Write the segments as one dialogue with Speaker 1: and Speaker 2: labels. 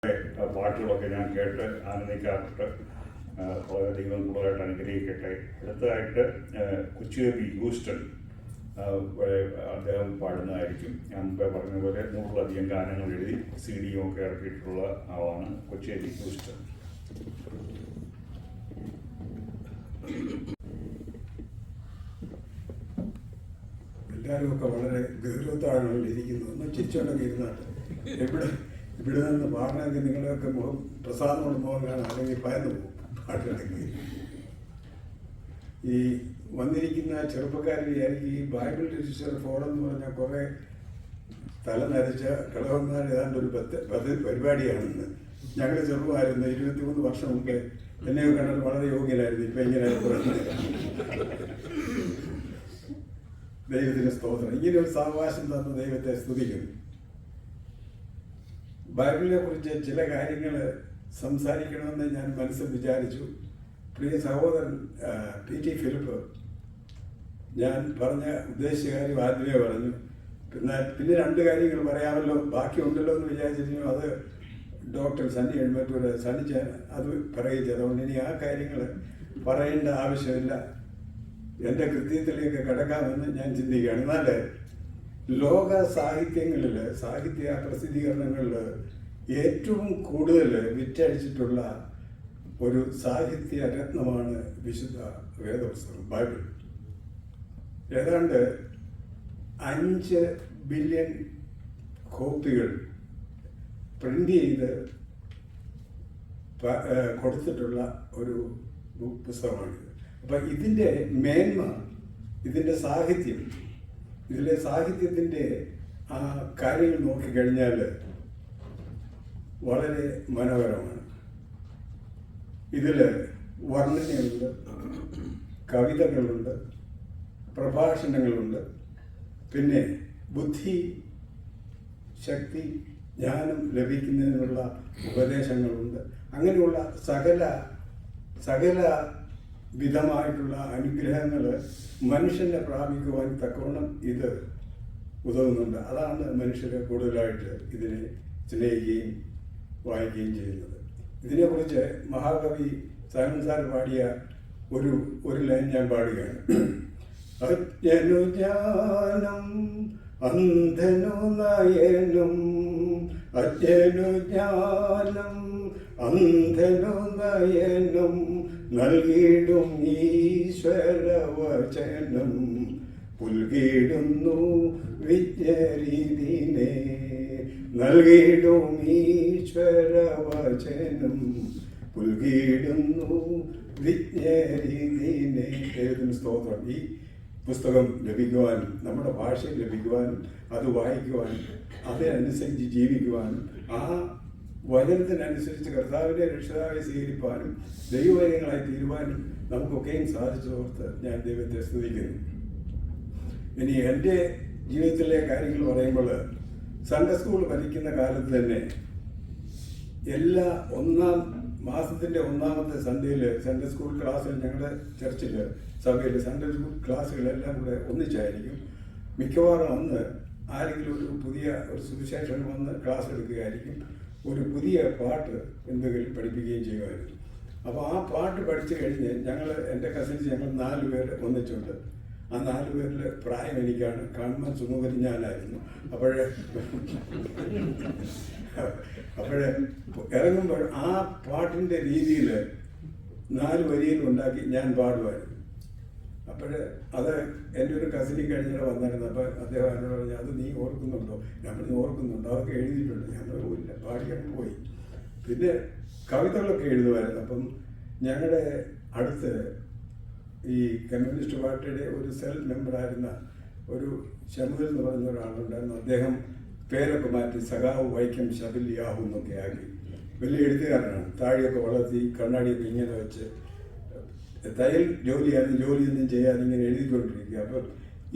Speaker 1: പാട്ടുകളൊക്കെ ഞാൻ കേട്ട് ആനന്ദിക്കാറുണ്ട്. വളരെ ദൈവം കൂടുതലായിട്ട് അനുഗ്രഹിക്കട്ടെ. അടുത്തതായിട്ട് കൊച്ചുബേബി ഹ്യൂസ്റ്റൺ അദ്ദേഹം പാടുന്നതായിരിക്കും. ഞാൻ മുമ്പേ പറഞ്ഞതുപോലെ 100-ലധികം ഗാനങ്ങൾ എഴുതി CD ഒക്കെ ഇറക്കിയിട്ടുള്ള ആളാണ് കൊച്ചുബേബി ഹ്യൂസ്റ്റൺ.
Speaker 2: എല്ലാവരും ഒക്കെ വളരെ ഗൗരവത്താണ് ഇരിക്കുന്നത്. ഒന്ന് ചിരിച്ചോണ്ടൊക്കെ ഇരുന്നാട്ട് ഇവിടെ നിന്ന് പാടണമെങ്കിൽ നിങ്ങളെയൊക്കെ മുഖം പ്രസാദമുള്ള മുഖം കാണാം, അല്ലെങ്കിൽ ഭയന്ന് പോകും പാട്ടിലെങ്കിൽ. ഈ വന്നിരിക്കുന്ന ചെറുപ്പക്കാർ വിചാരിക്കും ഈ ബൈബിൾ ലിറ്ററേച്ചർ ഫോറം എന്ന് പറഞ്ഞാൽ കുറേ തല നരച്ച കളവന്മാർ ഏതാണ്ട് ഒരു പരിപാടിയാണെന്ന്. ഞങ്ങൾ ചെറുപ്പമായിരുന്നു. 23 വർഷം മുമ്പേ എന്നെയൊക്കെ കണ്ടിട്ട് വളരെ യോഗ്യനായിരുന്നു. ഇപ്പം ഇങ്ങനെ ദൈവത്തിന് സ്തോത്രം. ഇങ്ങനെ ഒരു സാവകാശം തന്ന ദൈവത്തെ സ്തുതിക്കുന്നു. ബൈബിളിനെ കുറിച്ച് ചില കാര്യങ്ങൾ സംസാരിക്കണമെന്ന് ഞാൻ മനസ്സിൽ വിചാരിച്ചു. പ്രിയ സഹോദരൻ PT ഫിലിപ്പ് ഞാൻ പറഞ്ഞ ഉദ്ദേശിച്ച കാര്യം ആദ്യമേ പറഞ്ഞു. പിന്നെ 2 കാര്യങ്ങൾ പറയാമല്ലോ, ബാക്കിയുണ്ടല്ലോ എന്ന് വിചാരിച്ചിരുന്നു. അത് ഡോക്ടർ സണ്ണി എഴുമറ്റൂർ സണ്ണിച്ച അത് പറയുക. അതുകൊണ്ട് ഇനി ആ കാര്യങ്ങൾ പറയേണ്ട ആവശ്യമില്ല. എൻ്റെ കൃത്യത്തിലേക്ക് കടക്കാമെന്ന് ഞാൻ ചിന്തിക്കുകയാണ്. എന്നാൽ ലോക സാഹിത്യങ്ങളിൽ, സാഹിത്യ പ്രസിദ്ധീകരണങ്ങളിൽ ഏറ്റവും കൂടുതൽ വിറ്റഴിച്ചിട്ടുള്ള ഒരു സാഹിത്യ രത്നമാണ് വിശുദ്ധ വേദപുസ്തകം ബൈബിൾ. ഏതാണ്ട് 5 ബില്യൺ കോപ്പികൾ പ്രിന്റ് ചെയ്ത് കൊടുത്തിട്ടുള്ള ഒരു പുസ്തകമാണിത്. അപ്പം ഇതിൻ്റെ മേന്മ, ഇതിൻ്റെ സാഹിത്യം, ഇതിലെ സാഹിത്യത്തിൻ്റെ ആ കാര്യങ്ങൾ നോക്കിക്കഴിഞ്ഞാൽ വളരെ മനോഹരമാണ്. ഇതിൽ വർണ്ണനയുണ്ട്, കവിതകളുണ്ട്, പ്രഭാഷണങ്ങളുണ്ട്, പിന്നെ ബുദ്ധി, ശക്തി, ജ്ഞാനം ലഭിക്കുന്നതിനുള്ള ഉപദേശങ്ങളുണ്ട്. അങ്ങനെയുള്ള സകല വിധമായിട്ടുള്ള അനുഗ്രഹങ്ങൾ മനുഷ്യനെ പ്രാപിക്കുവാൻ തക്കവണ്ണം ഇത് ഉതകുന്നുണ്ട്. അതാണ് മനുഷ്യരെ കൂടുതലായിട്ട് ഇതിനെ സ്നേഹിക്കുകയും വായിക്കുകയും ചെയ്യുന്നത്. ഇതിനെക്കുറിച്ച് മഹാകവി സൈമൺ സാർ പാടിയ ഒരു ലൈൻ ഞാൻ പാടുകയാണ്. അജ്ഞനു ജ്ഞാനം അന്ധനു നയനം, അജ്ഞനു ജ്ഞാനം അന്ധനു നയനം, നൽകിയിടും ഈശ്വരവചനം, പുൽകിടുന്നു വിജ്ഞരീതിനെ, നൽകിയിടും ഈശ്വരവചനം, പുൽകിടുന്നു വിജ്ഞരീതിനെ. ദൈവത്തിന് സ്തോത്രം. ഈ പുസ്തകം ലഭിക്കുവാനും നമ്മുടെ ഭാഷയിൽ ലഭിക്കുവാനും അത് വായിക്കുവാനും അതിനനുസരിച്ച് ജീവിക്കുവാനും ആ വചനത്തിനനുസരിച്ച് കർത്താവിനെ രക്ഷിതാവായി സ്വീകരിപ്പാനും ദൈവവചനങ്ങളായി തീരുവാനും നമുക്കൊക്കെയും സാധിച്ചോർത്ത് ഞാൻ ദൈവത്തെ സ്തുതിക്കുന്നു. ഇനി എൻ്റെ ജീവിതത്തിലെ കാര്യങ്ങൾ പറയുമ്പോൾ സൺഡേ സ്കൂൾ പഠിക്കുന്ന കാലത്ത് തന്നെ എല്ലാ മാസത്തിൻ്റെ 1-ാമത്തെ സൺഡേയിൽ സൺഡേ സ്കൂൾ ക്ലാസ്സിൽ ഞങ്ങളുടെ ചർച്ചിൽ സഭയിൽ സൺഡേ സ്കൂൾ ക്ലാസ്സുകളെല്ലാം കൂടെ ഒന്നിച്ചായിരിക്കും. മിക്കവാറും അന്ന് ആരെങ്കിലും ഒരു പുതിയ സുവിശേഷം വന്ന് ക്ലാസ് എടുക്കുകയായിരിക്കും. ഒരു പുതിയ പാട്ട് എന്തെങ്കിലും പഠിപ്പിക്കുകയും ചെയ്യുമായിരുന്നു. അപ്പോൾ ആ പാട്ട് പഠിച്ചു കഴിഞ്ഞ് എൻ്റെ കസിൻസ് ഞങ്ങൾ 4 പേര് ഒന്നിച്ചുണ്ട്. ആ 4 പേരിൽ പ്രായം എനിക്കാണ്. കാണുമ്പോൾ സുമുഖൻ ഞാനായിരുന്നു. അപ്പോഴേ ഇറങ്ങുമ്പോൾ ആ പാട്ടിൻ്റെ രീതിയിൽ 4 വരിയിൽ ഉണ്ടാക്കി ഞാൻ പാടുമായിരുന്നു. അത് എൻ്റെ ഒരു കസിനി കഴിഞ്ഞിട്ട് വന്നായിരുന്നു. അപ്പോൾ അദ്ദേഹം എന്നോട് പറഞ്ഞു, അത് നീ ഓർക്കുന്നുണ്ടോ? നമ്മൾ ഓർക്കുന്നുണ്ടോ? അതൊക്കെ എഴുതിയിട്ടുണ്ട്. ഞങ്ങൾ പോയില്ല, പാടിക്കാൻ പോയി. പിന്നെ കവിതകളൊക്കെ എഴുതുമായിരുന്നു. അപ്പം ഞങ്ങളുടെ അടുത്ത് ഈ കമ്മ്യൂണിസ്റ്റ് പാർട്ടിയുടെ ഒരു സെൽ മെമ്പറായിരുന്ന ഒരു ശമുൽ എന്ന് പറഞ്ഞ ഒരാളുണ്ടായിരുന്നു. അദ്ദേഹം പേരൊക്കെ മാറ്റി സഖാവ് വൈക്കം ശബല്യാഹു എന്നൊക്കെ ആക്കി. വലിയ എഴുത്തുകാരനാണ്. താഴെയൊക്കെ വളർത്തി കണ്ണാടിയൊക്കെ ഇങ്ങനെ വെച്ച് തയ്യൽ ജോലിയൊന്നും ചെയ്യാതെ ഇങ്ങനെ എഴുതിക്കൊണ്ടിരിക്കുക. അപ്പം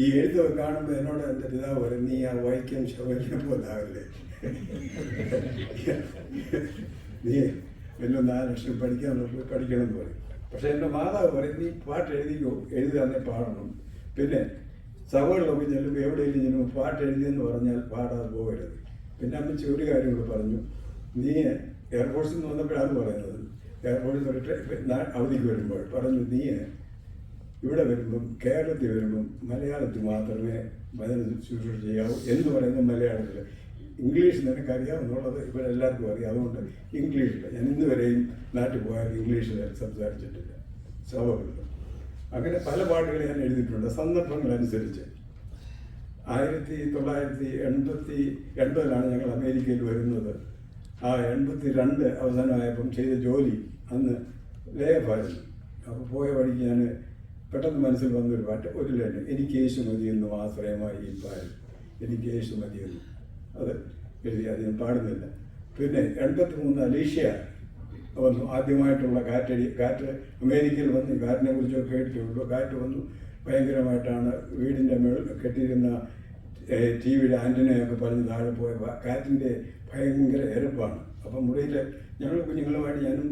Speaker 2: ഈ എഴുത്തൊക്കെ കാണുമ്പോൾ എന്നോട് എൻ്റെ പിതാവ് പറയും, നീ ആ വൈക്കം ശബല്യം പോലാവില്ലേ, നീ വലിയ 4 ലക്ഷം പഠിക്കണം എന്ന് പറയും. പക്ഷെ എൻ്റെ മാതാവ് പറയും, നീ പാട്ട് എഴുതാന്നെ പാടണം. പിന്നെ സഭകളിലൊക്കെ ചെല്ലുമ്പോൾ എവിടെയെങ്കിലും ചെല്ലുമ്പോൾ പാട്ട് എഴുതിയെന്ന് പറഞ്ഞാൽ പാടാതെ പോകരുത്. പിന്നെ അമ്മച്ചി ഒരു കാര്യം കൂടെ പറഞ്ഞു, നീ എയർഫോഴ്സിൽ നിന്ന് വന്നപ്പോഴാണ് പറയുന്നത്. എയർഫോഴ്സിൽ അവധിക്ക് വരുമ്പോൾ പറഞ്ഞു, നീ ഇവിടെ വരുമ്പം, കേരളത്തിൽ വരുമ്പം മലയാളത്തിൽ മാത്രമേ വചന ശുശ്രൂഷ ചെയ്യാവൂ എന്ന് പറയുന്നത് മലയാളത്തിൽ. ഇംഗ്ലീഷ് നിനക്കറിയാമെന്നുള്ളത് ഇവരെല്ലാവർക്കും അറിയാം. അതുകൊണ്ട് ഇംഗ്ലീഷിൽ ഞാൻ ഇന്ന് വരെയും നാട്ടിൽ പോയാൽ ഇംഗ്ലീഷിൽ സംസാരിച്ചിട്ടില്ല, സഭകളിൽ. അങ്ങനെ പല പാട്ടുകൾ ഞാൻ എഴുതിയിട്ടുണ്ട് സന്ദർഭങ്ങളനുസരിച്ച്. 1980 ഞങ്ങൾ അമേരിക്കയിൽ വരുന്നത്. ആ 82 അവസാനമായപ്പം ചെയ്ത ജോലി അന്ന് ലേഫായിരുന്നു. അപ്പോൾ പോയ വഴിക്ക് ഞാൻ പെട്ടെന്ന് മനസ്സിൽ വന്നൊരു പാട്ട്, ഒരു ലൈൻ, എനിക്ക് യേശു മതിയെന്നും ആശ്രയമായി ഈ പാൽ, എനിക്ക് യേശു മതിയെന്നും. അത് എഴുതി, അത് ഞാൻ പാടുന്നില്ല. പിന്നെ 83 അലീഷ്യ വന്നു, ആദ്യമായിട്ടുള്ള കാറ്റ് അമേരിക്കയിൽ വന്നു. കാറ്റിനെ കുറിച്ചൊക്കെ കേട്ടിട്ടുള്ളൂ. കാറ്റ് വന്നു, ഭയങ്കരമായിട്ടാണ്. വീടിൻ്റെ മേൽ കെട്ടിയിരുന്ന TV-യുടെ ആൻറ്റനയൊക്കെ പറഞ്ഞ് താഴെ പോയ കാറ്റിൻ്റെ ഭയങ്കര ഇരപ്പാണ്. അപ്പം മുറിയിൽ ഞങ്ങൾ കുഞ്ഞുങ്ങളുമായിട്ട് ഞാനും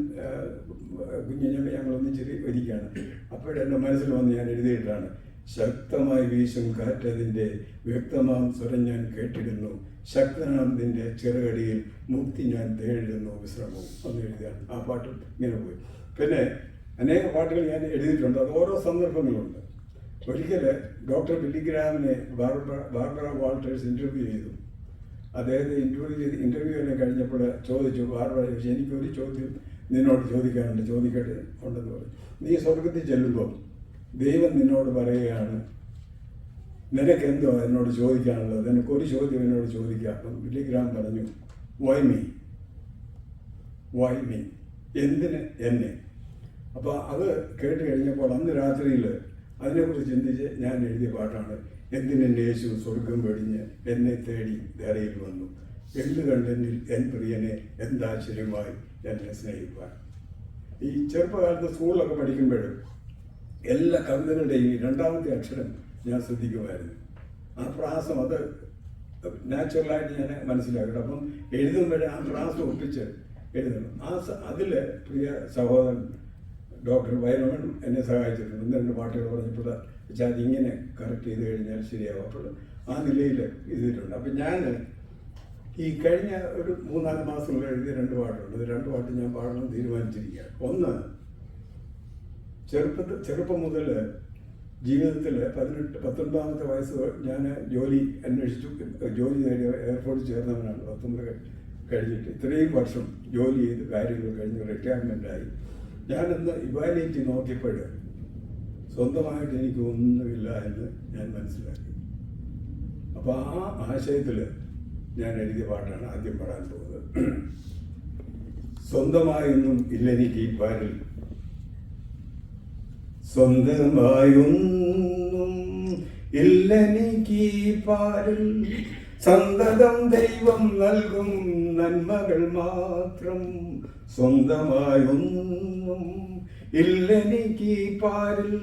Speaker 2: ഞങ്ങളൊന്നിച്ചിരി ഇരിക്കുകയാണ്. അപ്പോഴെൻ്റെ മനസ്സിൽ വന്ന് ഞാൻ എഴുതിയിട്ടാണ്, ശക്തമായി വീശും കാറ്റതിൻ്റെ വ്യക്തമാം സ്വരം ഞാൻ കേട്ടിരുന്നു, ശക്തനാം നിൻ്റെ ചെറുകടിയിൽ മുക്തി ഞാൻ തേടുന്നു വിശ്രമവും എന്ന് എഴുതിയാണ്. ആ പാട്ട് ഇങ്ങനെ പോയി. പിന്നെ അനേക പാട്ടുകൾ ഞാൻ എഴുതിയിട്ടുണ്ട്. അത് ഓരോ സന്ദർഭങ്ങളുണ്ട്. ഒരിക്കൽ ഡോക്ടർ ബില്ലിഗ്രാമിനെ ബാർബറ വാൾട്ടേഴ്സ് ഇൻ്റർവ്യൂ ചെയ്തു. അദ്ദേഹത്തെ ഇൻ്റർവ്യൂ എല്ലാം കഴിഞ്ഞപ്പോൾ ചോദിച്ചു, ബാർബറ ചോദിച്ചു, എനിക്കൊരു ചോദ്യം നിന്നോട് ചോദിക്കാനുണ്ട്, ചോദിക്കട്ടെ ഉണ്ടെന്ന് പറഞ്ഞു. നീ സ്വർഗത്തിൽ ചെല്ലുമ്പോൾ ദൈവം നിന്നോട് പറയുകയാണ്, നിനക്കെന്തോ എന്നോട് ചോദിക്കാനുള്ളത്, നിനക്കൊരു ചോദ്യം എന്നോട് ചോദിക്കാം. അപ്പം ബില്ലിഗ്രാം പറഞ്ഞു, വൈ മീ, എന്തിന് എന്നെ? അപ്പോൾ അത് കേട്ട് കഴിഞ്ഞപ്പോൾ അന്ന് രാത്രിയിൽ അതിനെക്കുറിച്ച് ചിന്തിച്ച് ഞാൻ എഴുതിയ പാട്ടാണ്, എന്തിനെന്നെ യേശു സ്വർഗം വെടിഞ്ഞ് എന്നെ തേടി ധരയിൽ വന്നു, എന്ത് കണ്ടെന്നിൽ എൻ പ്രിയനെ എന്താശ്ചര്യമായി എന്നെ സ്നേഹിപ്പാൻ. ഈ ചെറുപ്പകാലത്ത് സ്കൂളിലൊക്കെ പഠിക്കുമ്പോഴും എല്ലാ കവിതകളുടെയും രണ്ടാമത്തെ അക്ഷരം ഞാൻ ശ്രദ്ധിക്കുമായിരുന്നു. ആ പ്രാസം അത് നാച്ചുറലായിട്ട് ഞാൻ മനസ്സിലാക്കണം. അപ്പം എഴുതുമ്പോഴേ ആ പ്രാസം ഒപ്പിച്ച് എഴുതണം. അതിൽ പ്രിയ സഹോദരൻ ഡോക്ടർ വൈരവൻ എന്നെ സഹായിച്ചിട്ടുണ്ട്. 1-2 പാട്ടുകൾ പറഞ്ഞപ്പോൾ വെച്ചാൽ അതിങ്ങനെ കറക്റ്റ് ചെയ്ത് കഴിഞ്ഞാൽ ശരിയാവും. അപ്പോൾ ആ നിലയിൽ എഴുതിയിട്ടുണ്ട്. അപ്പം ഞാൻ ഈ കഴിഞ്ഞ ഒരു 3-4 മാസങ്ങളിൽ എഴുതിയ 2 പാട്ടുണ്ട്. 2 പാട്ട് ഞാൻ പാടണം തീരുമാനിച്ചിരിക്കുകയാണ്. ഒന്ന്, ചെറുപ്പം മുതൽ ജീവിതത്തിൽ 19 വയസ്സ് ഞാൻ ജോലി അന്വേഷിച്ചു, ജോലി നേടിയ എയർഫോഴ്സിൽ ചേർന്നവനാണ്. 19 കഴിഞ്ഞിട്ട് ഇത്രയും വർഷം ജോലി ചെയ്ത് കാര്യങ്ങൾ കഴിഞ്ഞ് റിട്ടയർമെൻ്റായി. ഞാനൊന്ന് ഇവാലുവേറ്റ് നോക്കിയപ്പോൾ സ്വന്തമായിട്ട് എനിക്ക് ഒന്നുമില്ല എന്ന് ഞാൻ മനസ്സിലാക്കി. അപ്പോൾ ആ ആശയത്തിൽ ഞാൻ എഴുതിയ പാട്ടാണ് ആദ്യം പാടാൻ പോകുന്നത്. സ്വന്തമായൊന്നും ഇല്ലെനിക്ക് ഈ പാരിൽ, സ്വന്തമായൊന്നും ഇല്ലെനിക്ക് ഈ പാരിൽ, സന്തതം ദൈവം നൽകും നന്മകൾ മാത്രം. സ്വന്തമായൊന്നും ഇല്ലെനിക്ക് ഈ പാരിൽ,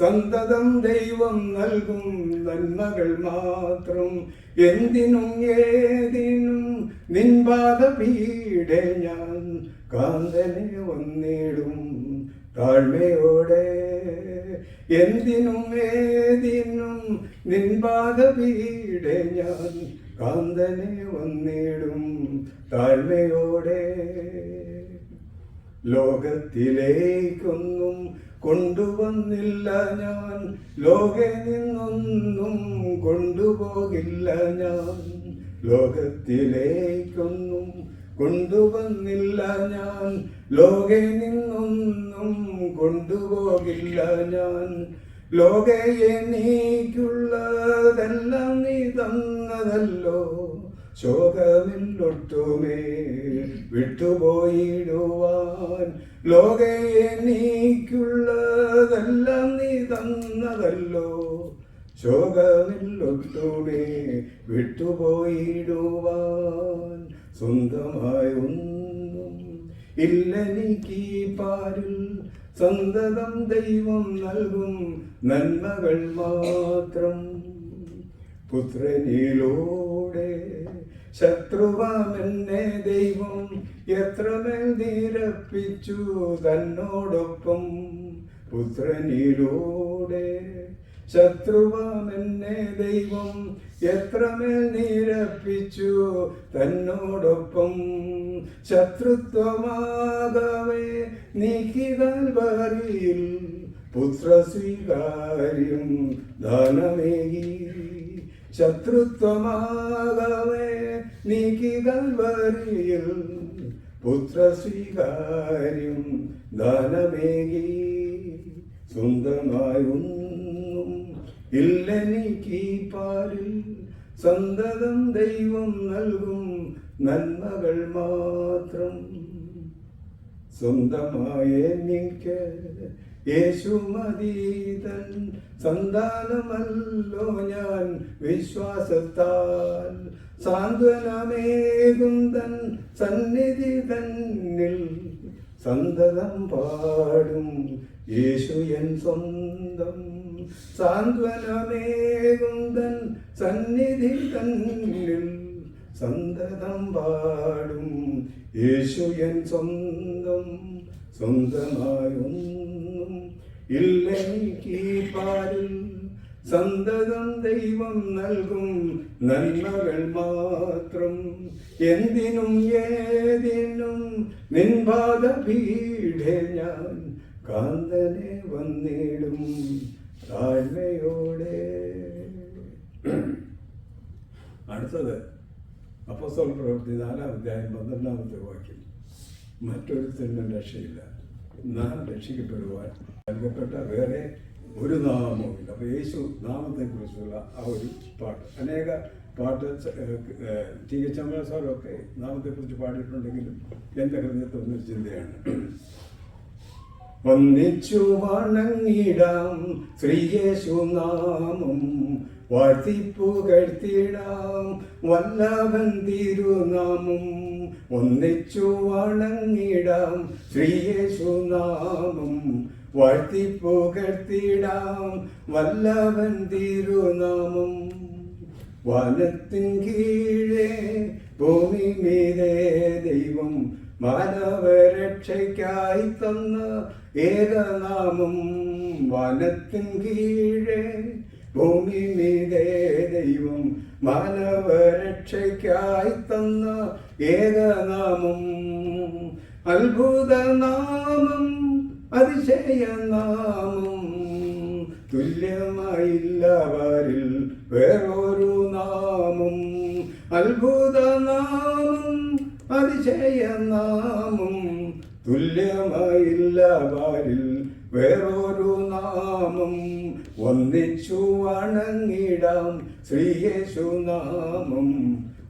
Speaker 2: സന്തതം ദൈവം നൽകും നന്മകൾ മാത്രം. എന്തിനും ഏതിനും നിൻപാദ പീഡെ ഞാൻ കാന്തനെ വന്നിടും താഴ്മയോടെ. എന്തിനും ഏതിനും നിൻപാദ പീഡെ ഞാൻ കാന്തനെ വന്നിടും താഴ്മയോടെ. ലോകത്തിലേക്കൊന്നും കൊണ്ടുവന്നില്ല ഞാൻ, ലോകെ നിന്നൊന്നും കൊണ്ടുപോകില്ല ഞാൻ. ലോകത്തിലേക്കൊന്നും കൊണ്ടുവന്നില്ല ഞാൻ, ലോകെ നിന്നൊന്നും കൊണ്ടുപോകില്ല ഞാൻ. ലോകെ എനിക്കുള്ളതെല്ലാം നീ തന്നതല്ലോ, ശോകമില്ലൊട്ടുമേ വിട്ടുപോയിടുവാൻ. ലോകെ എനിക്കുള്ളതെല്ലാം നീ തന്നതല്ലോ, ശോകമില്ലൊട്ടുമേ വിട്ടുപോയിടുവാൻ. സ്വന്തമായൊന്നും ഇല്ലെനിക്ക് ഈ പാരിൽ, സന്തതം ദൈവം നൽകും നന്മകൾ മാത്രം. പുത്രനിലൂടെ ശത്രുവാമെന്നെ ദൈവം എത്രമേൽ നിരപ്പിച്ചു തന്നോടൊപ്പം. പുത്രനിലൂടെ ശത്രുവാമെന്നെ ദൈവം എത്രമേൽ നിരപ്പിച്ചു തന്നോടൊപ്പം. ശത്രുത്വമാകവേ നീക്കി കൽവരിയിൽ പുത്രസ്വീകാര്യം ദാനമേകി. ശത്രുത്വമാകവേ നീക്കി കൽവരിയിൽ പുത്രസ്വീകാര്യം ദാനമേകി. സ്വന്തമായൊന്നും ഇല്ലെനിക്ക് പാരിൽ, സന്തതം ദൈവം നൽകും നന്മകൾ മാത്രം. സ്വന്തമായ എനിക്ക് യേശു മതീതൻ, സന്താനമല്ലോ ഞാൻ വിശ്വാസത്താൽ. സാന്ത്വനമേകുന്തൻ സന്നിധി തന്നിൽ സന്തതം പാടും യേശു എൻ സ്വന്തം. സാന്ത്വനമേകുന്തൻ സന്നിധി തന്നിൽ സന്തതം പാടും യേശു എൻ സ്വന്തം. സ്വന്തമായൊന്നും ഇല്ലെനിക്ക് പാരിൽ, സന്തതം ദൈവം നൽകും നന്മകൾ മാത്രം. എന്തിനും ഏതിനും നിൻപാദ പീഠേ ഞാൻ കാന്തനെ വന്നിടും താഴ്മയോടെ. അടുത്തത് അപ്പോസ്തല പ്രവൃത്തി 4-ാം അധ്യായം 12-ാമത്തെ വാക്യം. മറ്റൊരുത്തനും രക്ഷയില്ല, നാം രക്ഷിക്കപ്പെടുവാൻ നൽകപ്പെട്ട വേറെ ഒരു നാമവുമില്ല. അപ്പോൾ യേശു നാമത്തെക്കുറിച്ചുള്ള ആ ഒരു പാട്ട്, അനേക പാട്ട് ടി കെ ചമ്മ സാറൊക്കെ നാമത്തെക്കുറിച്ച് പാടിയിട്ടുണ്ടെങ്കിലും എൻ്റെ ഹൃദയത്തിൽ ഒന്നൊരു ചിന്തയാണ്. ഒന്നിച്ചു വണങ്ങിടാം ശ്രീയേശു നാമം, വാഴ്ത്തിപ്പുകഴ്ത്തിടാം വല്ലഭൻ തിരുനാമം. ഒന്നിച്ചു വണങ്ങിടാം ശ്രീയേശു നാമം, വാഴ്ത്തിപ്പുകഴ്ത്തിടാം വല്ലഭൻ തിരുനാമം. വാനത്തിൻ കീഴേ ഭൂമി മീതേ ദൈവം മാനവരക്ഷയ്ക്കായി തന്ന ഏകനാമം. വാനത്തിൻ കീഴേ ഭൂമി മീതേ ദൈവം മാനവരക്ഷയ്ക്കായി തന്ന ഏകനാമം. അത്ഭുതനാമം, അതിശയനാമം, തുല്യമായില്ല വാരിൽ വേറൊരു നാമം. അത്ഭുതനാമം, അതിശയനാമം, തുല്യമായില്ല വാരിൽ വേറൊരു നാമം. ഒന്നിച്ചു വണങ്ങിടാം ശ്രീയേശു നാമം,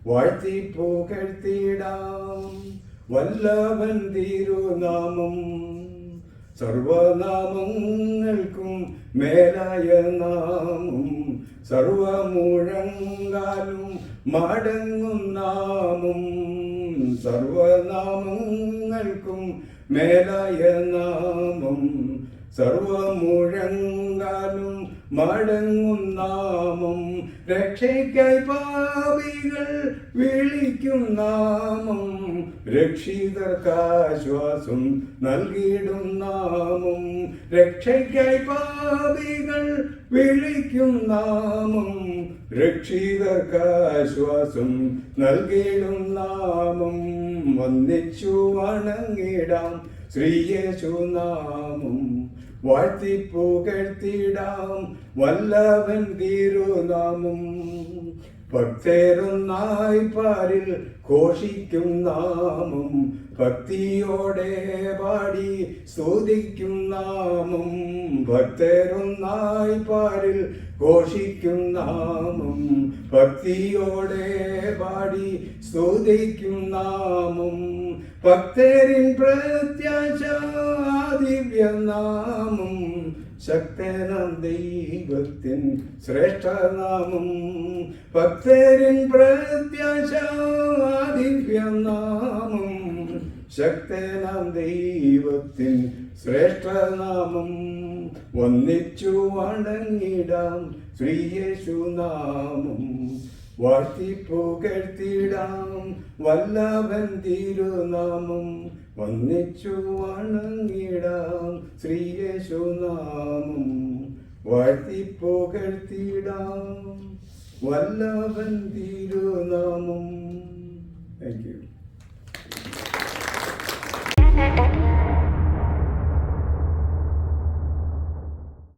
Speaker 2: വാഴ്ത്തിപ്പുകഴ്ത്തിടാം വല്ലഭൻ തിരുനാമം. സർവനാമങ്ങൾക്കും മേലായ നാമം, സർവമുഴങ്കാലും മടങ്ങും നാമം. സർവനാമങ്ങൾക്കും മേലായ നാമം, സർവമുഴങ്കാലും മടങ്ങും നാമം. രക്ഷയ്ക്കായി പാപികൾ വിളിക്കും നാമം, രക്ഷിതർക്കാശ്വാസം നൽകിയിടും നാമം. രക്ഷയ്ക്കായി പാപികൾ വിളിക്കും നാമം, രക്ഷിതർക്കാശ്വാസം നൽകിയിടും നാമം. ഒന്നിച്ചു വണങ്ങിടാം ശ്രീയേശു നാമം, വാഴ്ത്തിപ്പുകഴ്ത്തിടാം വല്ലഭൻ തിരുനാമം. ഭക്തരൊന്നായി പാരിൽ ഘോഷിക്കും നാമം, ഭക്തിയോടെ പാടി സ്തുതിക്കും നാമം. ഭക്തരൊന്നായി പാരിൽ ഘോഷിക്കും നാമം, ഭക്തിയോടെ പാടി സ്തുതിക്കും നാമം. ഭക്തരിൻ പ്രത്യാശ ദിവ്യനാമം, ശക്തനാം ദൈവത്തിൻ ശ്രേഷ്ഠനാമം. ഭക്തരിൻ പ്രത്യാശ ദിവ്യനാമം, ശക്തനാം ദൈവത്തിൻ ശ്രേഷ്ഠനാമം. ഒന്നിച്ചു വണങ്ങിടാം ശ്രീയേശു നാമം, വാഴ്ത്തിപ്പുകഴ്ത്തിടാം വല്ലഭൻ തിരുനാമം. ഒന്നിച്ചു വണങ്ങിടാം ശ്രീയേശു നാമം, വാഴ്ത്തി പുകഴ്ത്തിടാം വല്ലവൻ തിരുനാമം. Thank you.